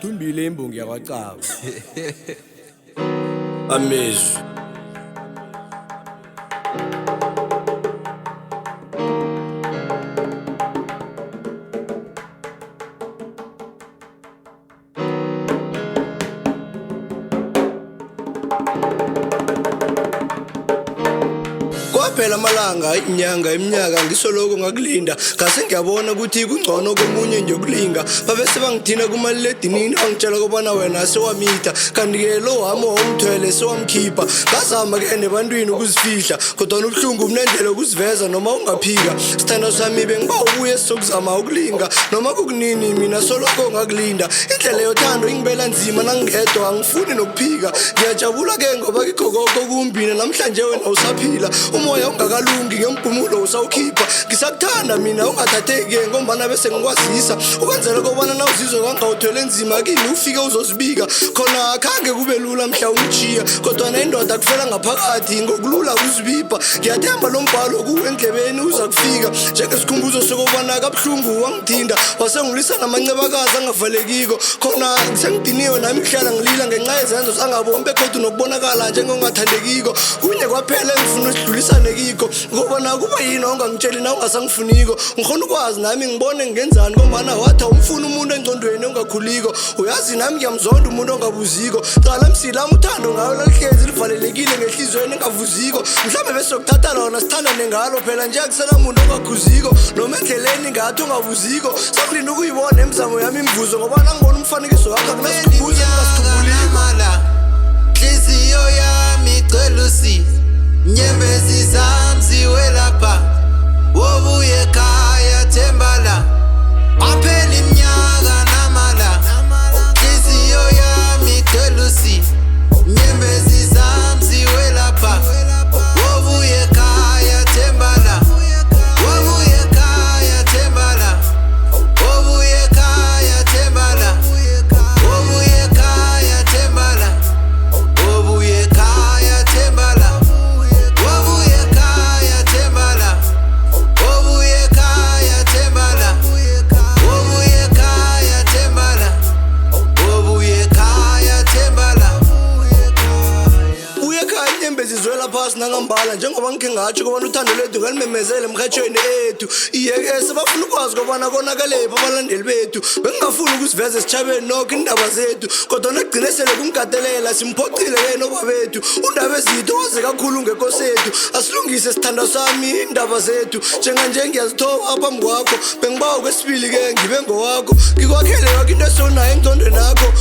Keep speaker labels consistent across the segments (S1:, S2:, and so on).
S1: Dumbile imbongi yakwacaba. Amazwi. Kwaphela amalanga inyanga iminyaka ngisoloko ngakulinda ngase ngiyabona ukuthi kungcono komunye nje ukulinga babese bangithina kumaliledinini bangitshela kubona wena sewamitha kanti ke lo wami omthwele sewamkhipha ngazama ke nebantwini ukuzifihla kodwa ubuhlungu umnendlela ukuziveza noma ungaphika sithanda sami bengiba ubuye sokuzama ukulinga noma kukunini mina soloko ngakulinda indlela yothando ingibela nzima nangedwa angifuni nokuphika ngiyajabula ke ngoba igogoko kumbina namhlanje wena usaphila umoya ungakalungi ngempumulo usawukhipha ngisakuthanda mina ungathatheki ngombana bese ngikwazisa ukwenzela kobana nawuzizwe kwangawuthwele nzima kimi ufike uzosibika khona akhange kube lula mhla ungijiya kodwa nendoda kufela ngaphakathi ngokulula uzibipha ngiyathemba lo mbhalo kuwe endlebeni uza kufika njengesikhumbuzo sokubana kabuhlungu wangithinda wasengulisa namancebakazi angavalekiko khona sengidiniwe nami kuhlala ngilila ngenxa yezenzo sangabombi begodwa nokubonakala njengongathandekiko kunye kwaphela engifuna usidlulisane kiko ngobona kuba yini ongangitsheli na ungasangifuniko ngikhona ukwazi nami ngibone ngenzani ngombana wathi umfuna umuntu engcondweni ongakhuliko uyazi nami ngiyamzonda umuntu ongabuziko qala msilami uthando ngayo lalihlezi livalelekile ngehlizweni engavuziko mhlawumbe bese sokuthatha lona sithandane ngalo phela nje akusela umuntu ongakhuziko noma endleleni ngathi ongabuziko sakulinda ukuyibona emizamo yami imvuzo ngoba nangibona umfanekiso wakho kunasikhumbuzo engasikhumbulika
S2: Hliziyo yami igcwele usizi Nyembezi zami ziwelapha Wobuye ekhaya thembala Aphela iminyaka namala Hliziyo yami igcwele usizi Nyembezi zami ziwelapha Wobuye ekhaya thembala Wobuye ekhaya thembala Wobuye ekhaya thembala Wobuye ekhaya thembala Wobuye ekhaya thembala Wobuye ekhaya thembala Wobuye ekhaya thembala Wobuye ekhaya thembala Wobuye ekhaya thembala
S1: Uye ekhaya inyembezi zwela phasi nangambala njengoba ngikhe ngatsho kobana uthando lethu ngalimemezele emkhatshweni ethu iyeke sebafuna ukwazi kobana konakalephi abalandeli bethu bengingafuni ukusiveza esitshabeni nokho indaba zethu kodwa nagcine sele kungikatelela simphoqile yena obabethu undaba ezitho waze kakhulu ngekosethu asilungise sithanda sami indaba zethu njenganje ngiyazithoba phambi kwakho bengibawa kwesibili ke ngibe ngowakho ngikwakhele yonke into esonayo engcondweni nakho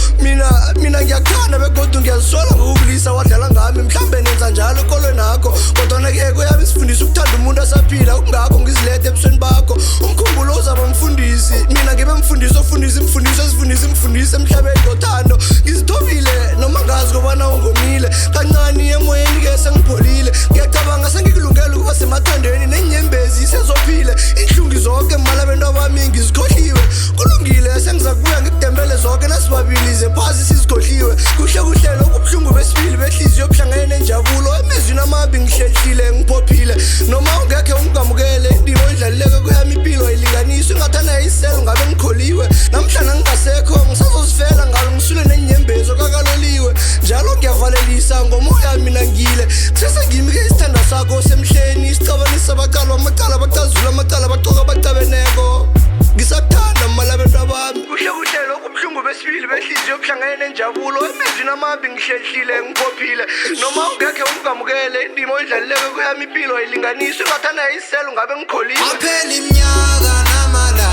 S1: mina ngiyakuthanda begodwa ngiyazisola ngokubulisa wadlala ngami mhlambe nenza njalo ekolweni nakho kodwa ke kuyami sifundisa ukuthanda umuntu asaphila ukungakho ngizilethe ebusweni bakho umkhumbulo uzaba mfundisi mina ngibe mfundisi ofundisa imfundiso ezifundisa imfundiso emhlabeni ngothando ngizithobile noma ngazi kobana ungomile kancane emoyeni ke sengipholile ngiyacabanga sengikulungela ukuba semathandweni nenyembezi sezophile inhlungu zonke mala bento abami ngizikhohliwe kulungile sengiza kubuya ngikudembele zonke nasibabili ze phasi sizikhohliwe kuhle kuhlelo kubuhlungu besibili behliziyo obuhlangene nenjabulo emizwini amabi ngihlehlile ngiphophile noma ungekhe ungamukele indimo idlalileke kuyami impilo ayilinganiswe ngathana yayiselo ngabe ngikholiwe namhlanje ngingasekho ngisazozifela ngalo ngisule nenyembezo kakaloliwe njalo ngiyavalelisa ngomoya mina ngile kusese ngimi ke isithanda sakho semhleni isicabanisa abacala amacala abacazula amacala abaqoka abacabeneko ngisakuthanda mala abantu abami kuhle kuhle lokho ubuhlungu besibili behliziyo obuhlangene nenjabulo emizwini amabi ngihlehlile ngiphophile noma ungekhe ungamukele indimo idlalileke kuyami impilo ayilinganiswe ngathana yayiselo ngabe ngikholiwe
S2: Aphela iminyaka namala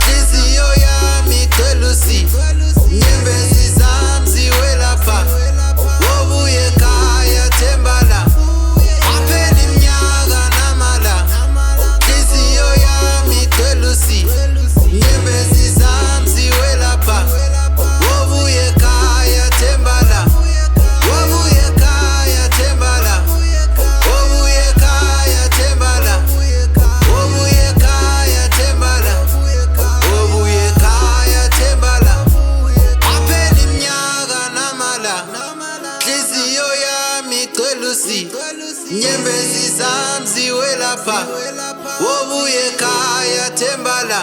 S2: Hliziyo yami igcwele usizi Nyembezi zami ziwelapha Wobuye ekhaya thembala Aphela iminyaka namala Hliziyo yami igcwele usizi Nyembezi zami ziwelapha Wobuye ekhaya thembala Wobuye ekhaya thembala Wobuye ekhaya thembala Wobuye ekhaya thembala Wobuye ekhaya thembala Aphela iminyaka namala Hliziyo yami igcwele usizi Nyembezi zami ziwelapha Wobuye ekhaya thembala